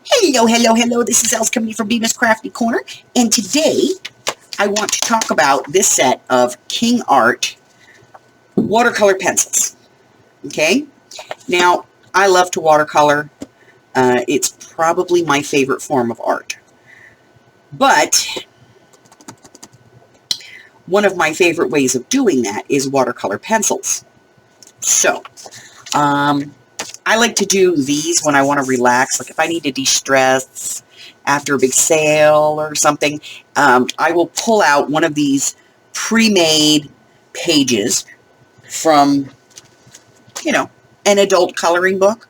Hello, hello, hello. This is Els coming from Bemis Crafty Corner, and today I want to talk about this set of Kingart watercolor pencils. Okay? Now, I love to watercolor. It's probably my favorite form of art. But one of my favorite ways of doing that is watercolor pencils. So, I like to do these when I want to relax, like if I need to de-stress after a big sale or something. I will pull out one of these pre-made pages from, an adult coloring book,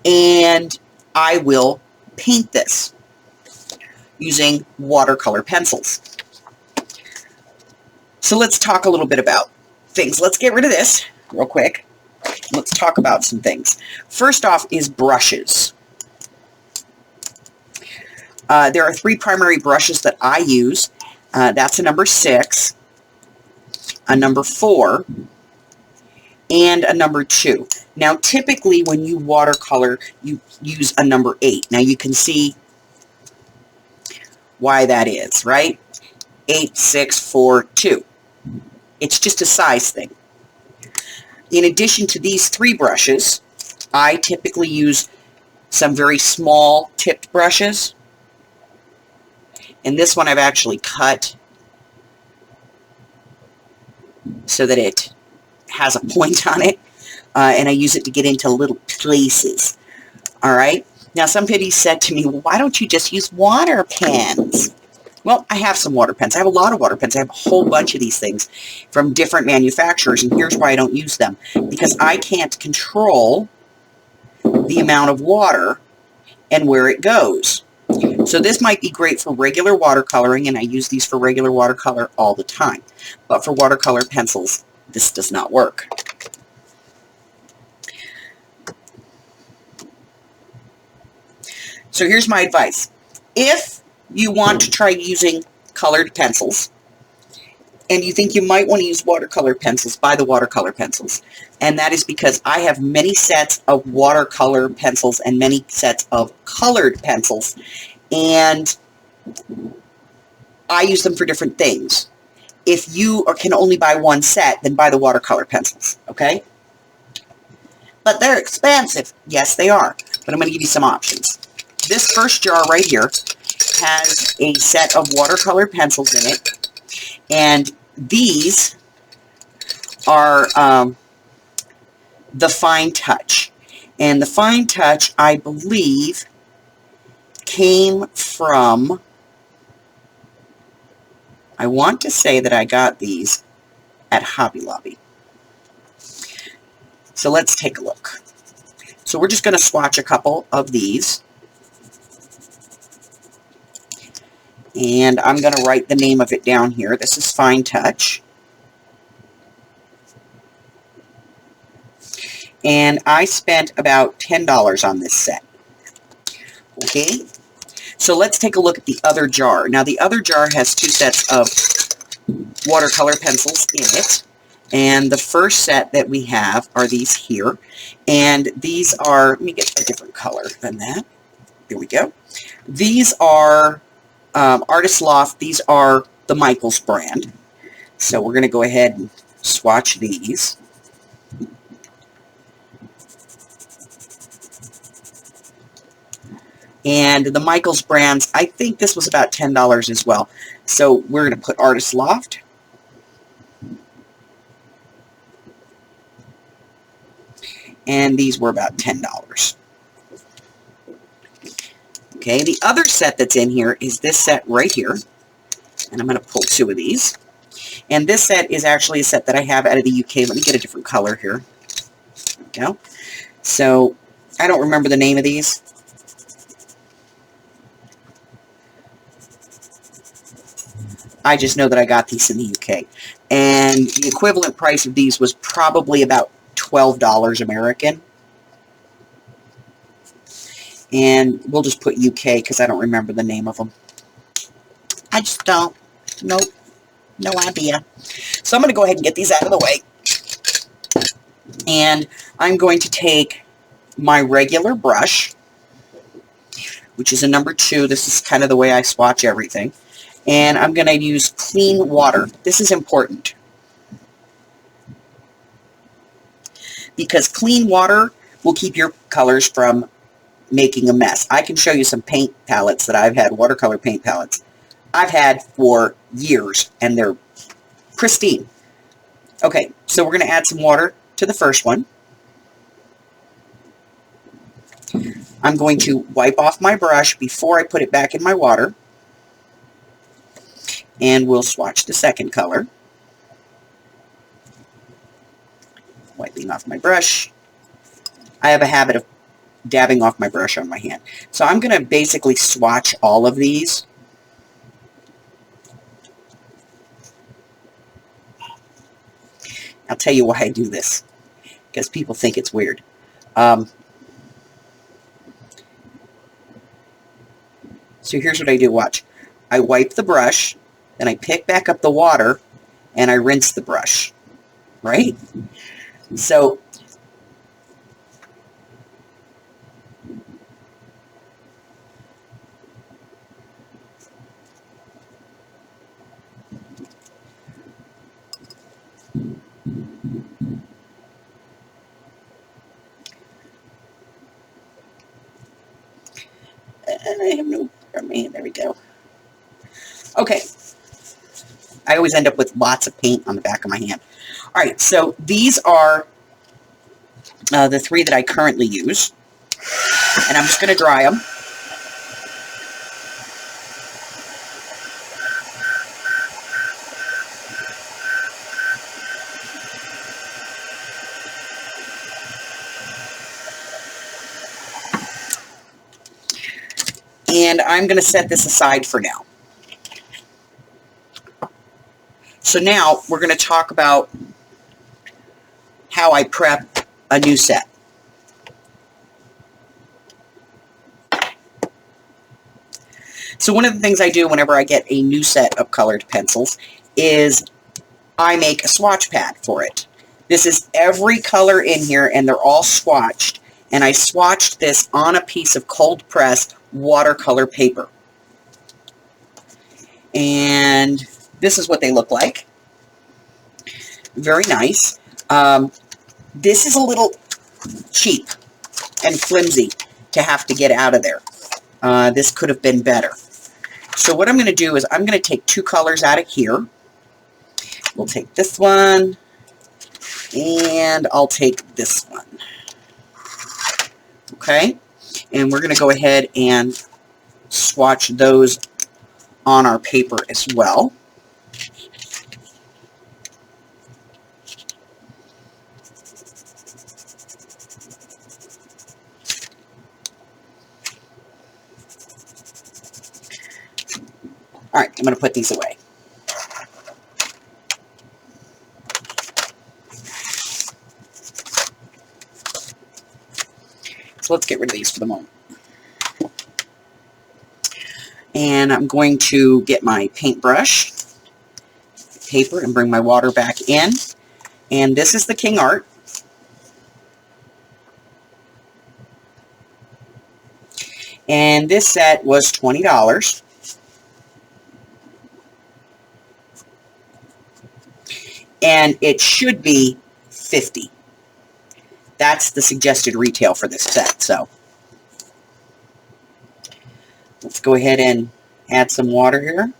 and I will paint this using watercolor pencils. So let's talk a little bit about things. Let's get rid of this real quick. Let's talk about some things. First off is brushes. There are three primary brushes that I use. That's a number 6, a number 4, and a number 2. Now, typically when you watercolor, you use a number 8. Now, you can see why that is, right? 8, 6, 4, 2. It's just a size thing. In addition to these three brushes, I typically use some very small tipped brushes. And this one I've actually cut so that it has a point on it. And I use it to get into little places. Alright? Now somebody said to me, well, why don't you just use water pens? Well, I have some water pens. I have a lot of water pens. I have a whole bunch of these things from different manufacturers, and here's why I don't use them. Because I can't control the amount of water and where it goes. So this might be great for regular watercoloring, and I use these for regular watercolor all the time. But for watercolor pencils, this does not work. So here's my advice. If you want to try using colored pencils, and you think you might want to use watercolor pencils, buy the watercolor pencils. And that is because I have many sets of watercolor pencils and many sets of colored pencils, and I use them for different things. If you can only buy one set, then buy the watercolor pencils, okay? But they're expensive. Yes, they are. But I'm going to give you some options. This first jar right here has a set of watercolor pencils in it, and these are the Fine Touch. And the Fine Touch, I believe, came from, I want to say that I got these at Hobby Lobby. So let's take a look. So we're just going to swatch a couple of these. And I'm going to write the name of it down here. This is Fine Touch. And I spent about $10 on this set. Okay? So let's take a look at the other jar. Now the other jar has two sets of watercolor pencils in it. And the first set that we have are these here. And these are, let me get a different color than that. Here we go. These are Artist Loft. These are the Michaels brand. So we're going to go ahead and swatch these. And the Michaels brands, I think this was about $10 as well. So we're going to put Artist Loft. And these were about $10. Okay, the other set that's in here is this set right here. And I'm going to pull two of these. And this set is actually a set that I have out of the UK. Let me get a different color here. There we go. So, I don't remember the name of these. I just know that I got these in the UK. And the equivalent price of these was probably about $12 American. And we'll just put UK because I don't remember the name of them. I just don't. Nope. No idea. So I'm going to go ahead and get these out of the way. And I'm going to take my regular brush, which is a number 2. This is kind of the way I swatch everything. And I'm going to use clean water. This is important because clean water will keep your colors from making a mess. I can show you some paint palettes that I've had, watercolor paint palettes I've had for years, and they're pristine. Okay, so we're going to add some water to the first one. I'm going to wipe off my brush before I put it back in my water, and we'll swatch the second color. Wiping off my brush. I have a habit of dabbing off my brush on my hand. So I'm going to basically swatch all of these. I'll tell you why I do this, because people think it's weird. So here's what I do, watch. I wipe the brush, then I pick back up the water, and I rinse the brush, right? So I have no, there we go. Okay. I always end up with lots of paint on the back of my hand. All right, so these are the 3 that I currently use. And I'm just going to dry them. And I'm going to set this aside for now. So now we're going to talk about how I prep a new set. So one of the things I do whenever I get a new set of colored pencils is I make a swatch pad for it. This is every color in here, and they're all swatched. And I swatched this on a piece of cold pressed watercolor paper. And this is what they look like. Very nice. This is a little cheap and flimsy to have to get out of there. This could have been better. So what I'm going to do is I'm going to take 2 colors out of here. We'll take this one, and I'll take this one. Okay? And we're going to go ahead and swatch those on our paper as well. All right, I'm going to put these away. So let's get rid of these for the moment. And I'm going to get my paintbrush, paper, and bring my water back in. And this is the Kingart. And this set was $20. And it should be $50. That's the suggested retail for this set. So let's go ahead and add some water here.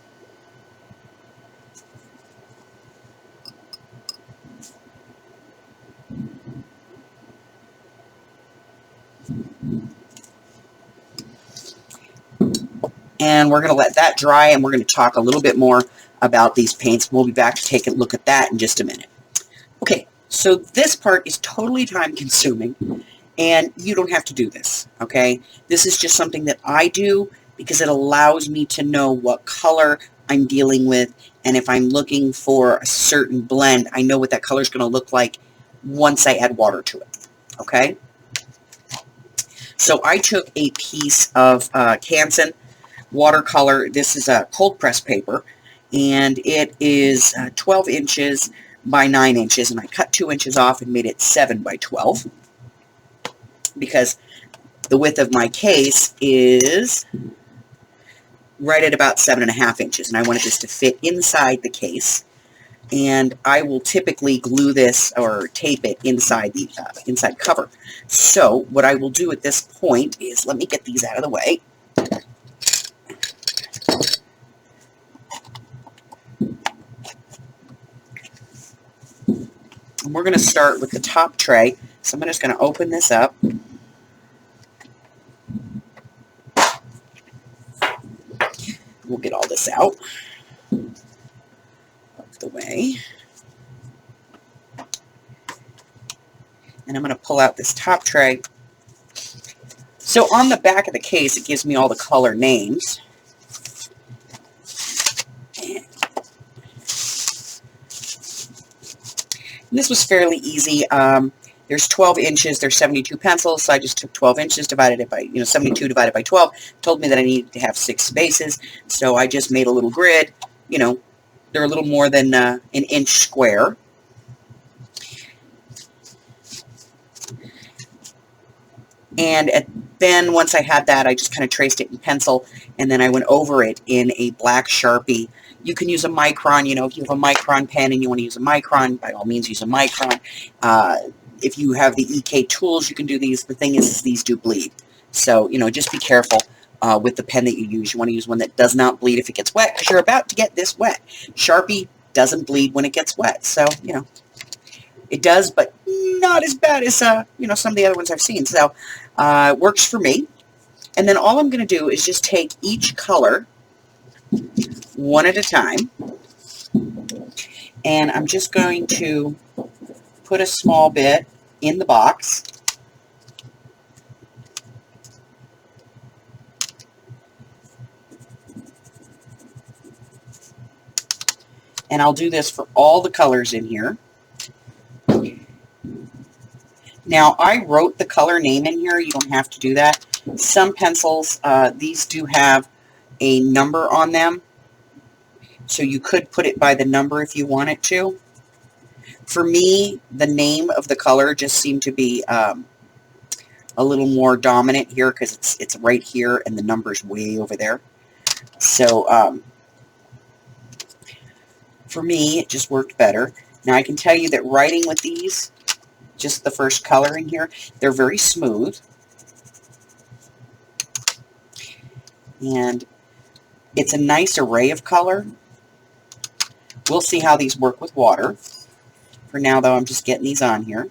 And we're going to let that dry, and we're going to talk a little bit more about these paints. We'll be back to take a look at that in just a minute. Okay, so this part is totally time-consuming, and you don't have to do this, okay? This is just something that I do because it allows me to know what color I'm dealing with, and if I'm looking for a certain blend, I know what that color is going to look like once I add water to it, okay? So I took a piece of Canson watercolor. This is a cold press paper, and it is 12 inches by 9 inches, and I cut 2 inches off and made it 7 by 12 because The width of my case is right at about 7.5 inches, and I wanted this to fit inside the case. And I will typically glue this or tape it inside the inside cover. So what I will do at this point is, let me get these out of the way. And we're going to start with the top tray. So I'm just going to open this up. We'll get all this out of the way. And I'm going to pull out this top tray. So on the back of the case, it gives me all the color names. And this was fairly easy. There's 12 inches, there's 72 pencils, so I just took 12 inches, divided it by, 72 divided by 12, told me that I needed to have 6 spaces, so I just made a little grid. They're a little more than an inch square. And then once I had that, I just kind of traced it in pencil, and then I went over it in a black Sharpie. You can use a micron, if you have a micron pen and you want to use a micron, by all means use a micron. If you have the EK tools, you can do these. The thing is these do bleed. So, just be careful with the pen that you use. You want to use one that does not bleed if it gets wet, because you're about to get this wet. Sharpie doesn't bleed when it gets wet. So, it does, but not as bad as, some of the other ones I've seen. So, it works for me. And then all I'm going to do is just take each color one at a time. And I'm just going to put a small bit in the box. And I'll do this for all the colors in here. Now, I wrote the color name in here. You don't have to do that. Some pencils, these do have a number on them. So you could put it by the number if you wanted to. For me, the name of the color just seemed to be a little more dominant here, because it's right here and the number's way over there. So for me, it just worked better. Now I can tell you that writing with these, just the first color in here, they're very smooth. And it's a nice array of color. We'll see how these work with water. For now, though, I'm just getting these on here.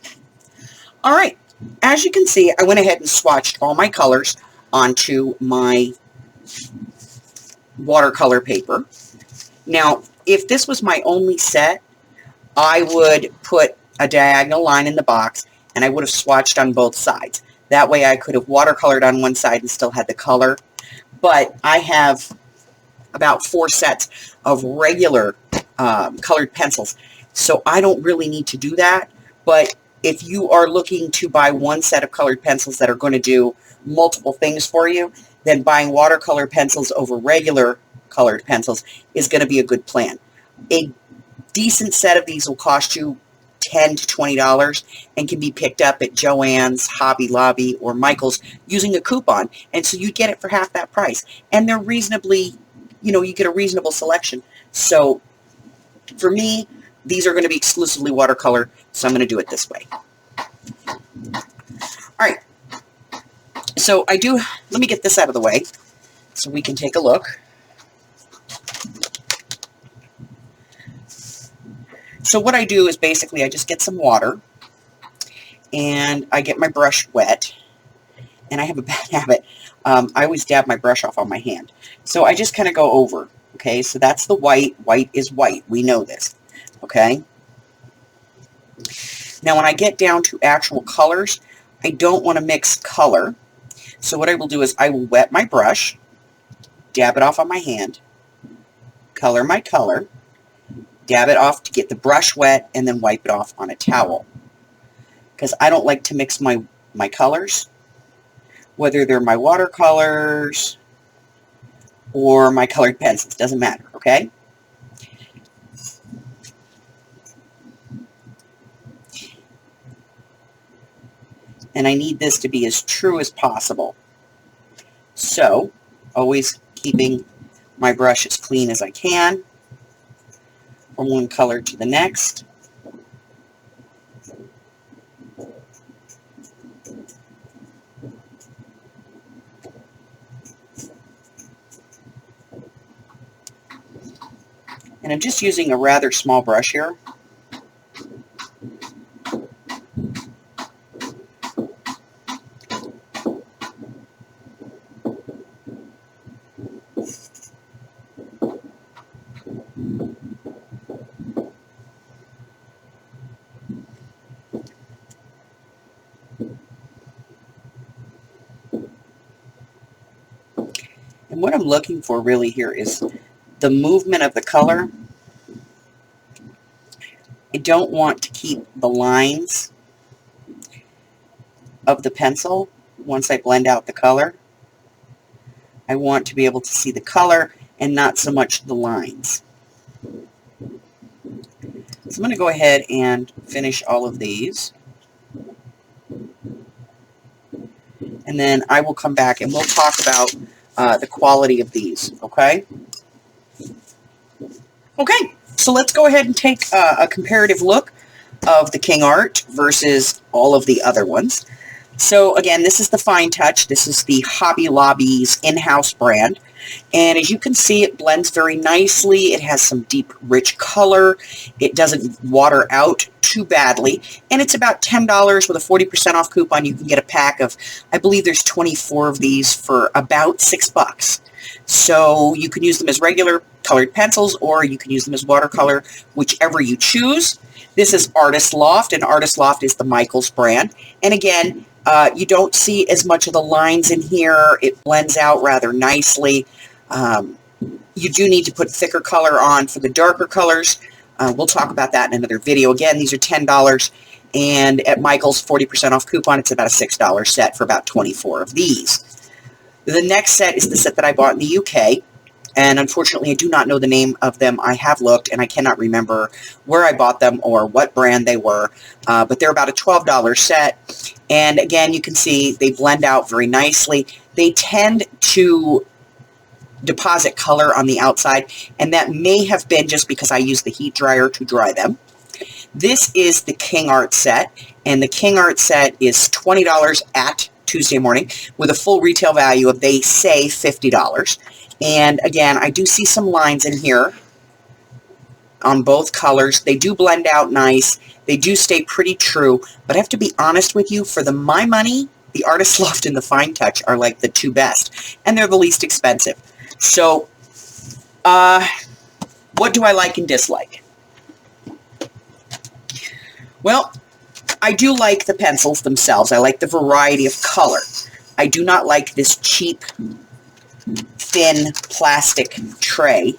All right. As you can see, I went ahead and swatched all my colors onto my watercolor paper. Now, if this was my only set, I would put a diagonal line in the box, and I would have swatched on both sides. That way I could have watercolored on one side and still had the color. But I have about 4 sets of regular colored pencils, so I don't really need to do that. But if you are looking to buy one set of colored pencils that are going to do multiple things for you, then buying watercolor pencils over regular colored pencils is going to be a good plan. A decent set of these will cost you $10 to $20 and can be picked up at Joann's, Hobby Lobby, or Michael's using a coupon, and so you get it for half that price. And they're reasonably, you get a reasonable selection. So for me, these are going to be exclusively watercolor, so I'm going to do it this way. All right. So let me get this out of the way so we can take a look. So what I do is basically I just get some water and I get my brush wet, and I have a bad habit. I always dab my brush off on my hand. So I just kind of go over, okay? So that's the white. White is white. We know this, okay? Now when I get down to actual colors, I don't want to mix color. So what I will do is I will wet my brush, dab it off on my hand, color my color, dab it off to get the brush wet, and then wipe it off on a towel. Because I don't like to mix my colors, whether they're my watercolors or my colored pencils. Doesn't matter, okay? and I need this to be as true as possible. So, always keeping my brush as clean as I can from one color to the next. And I'm just using a rather small brush here. And what I'm looking for really here is the movement of the color. I don't want to keep the lines of the pencil once I blend out the color. I want to be able to see the color and not so much the lines. So I'm going to go ahead and finish all of these. And then I will come back and we'll talk about the quality of these, okay? Okay, so let's go ahead and take a comparative look of the Kingart versus all of the other ones. So again, this is the Fine Touch. This is the Hobby Lobby's in-house brand. And as you can see, it blends very nicely. It has some deep, rich color. It doesn't water out too badly. And it's about $10 with a 40% off coupon. You can get a pack of, I believe there's 24 of these for about $6. So you can use them as regular colored pencils or you can use them as watercolor, whichever you choose. This is Artist Loft, and Artist Loft is the Michaels brand. And again, you don't see as much of the lines in here. It blends out rather nicely. You do need to put thicker color on for the darker colors. We'll talk about that in another video. Again, these are $10, and at Michaels, 40% off coupon, it's about a $6 set for about 24 of these. The next set is the set that I bought in the UK, and unfortunately, I do not know the name of them. I have looked, and I cannot remember where I bought them or what brand they were, but they're about a $12 set. And again, you can see they blend out very nicely. They tend to deposit color on the outside, and that may have been just because I used the heat dryer to dry them. This is the Kingart set, and the Kingart set is $20 at Tuesday morning with a full retail value of, they say, $50. And again, I do see some lines in here on both colors. They do blend out nice. They do stay pretty true, but I have to be honest with you, for my money, the Artist Loft and the Fine Touch are like the two best, and they're the least expensive. So, what do I like and dislike? Well, I do like the pencils themselves. I like the variety of color. I do not like this cheap, thin plastic tray.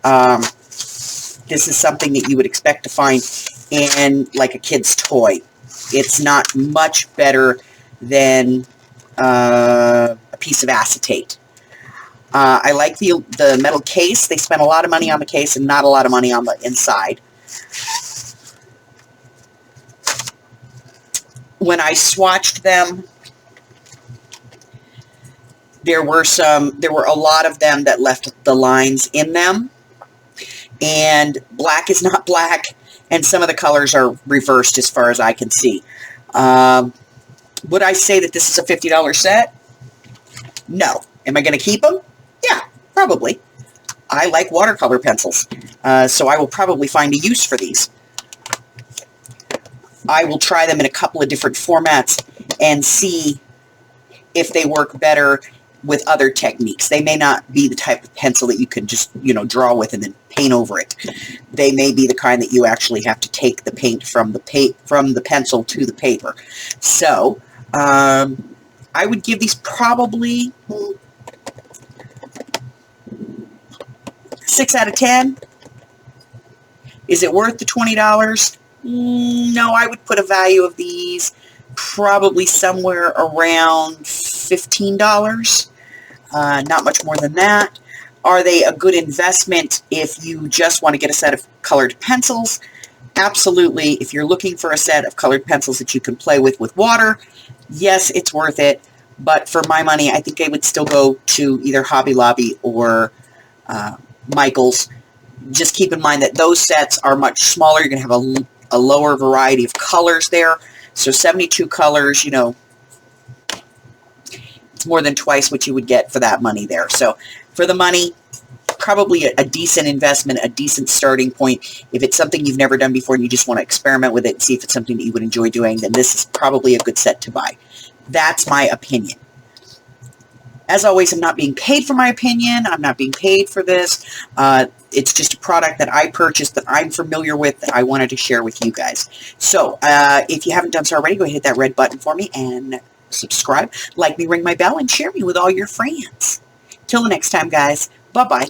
This is something that you would expect to find in like a kid's toy. It's not much better than a piece of acetate. I like the metal case. They spent a lot of money on the case and not a lot of money on the inside. When I swatched them, there were a lot of them that left the lines in them, and black is not black, and some of the colors are reversed as far as I can see. Would I say that this is a $50 set? No. Am I going to keep them? Yeah, probably. I like watercolor pencils, so I will probably find a use for these. I will try them in a couple of different formats and see if they work better with other techniques. They may not be the type of pencil that you can just, draw with and then paint over it. They may be the kind that you actually have to take the paint from the pencil to the paper. So, I would give these probably 6 out of 10. Is it worth the $20? No, I would put a value of these probably somewhere around $15. Not much more than that. Are they a good investment if you just want to get a set of colored pencils? absolutely, if you're looking for a set of colored pencils that you can play with water, yes, it's worth it. But for my money, I think I would still go to either Hobby Lobby or Michael's. Just keep in mind that those sets are much smaller. You're going to have a lower variety of colors there. So 72 colors, you know, it's more than twice what you would get for that money there. So for the money, probably a decent investment, a decent starting point. If it's something you've never done before and you just want to experiment with it and see if it's something that you would enjoy doing, then this is probably a good set to buy. That's my opinion. As always, I'm not being paid for my opinion. I'm not being paid for this. It's just a product that I purchased, that I'm familiar with, that I wanted to share with you guys. So if you haven't done so already, go ahead and hit that red button for me and subscribe. Like me, ring my bell, and share me with all your friends. Till the next time, guys. Bye-bye.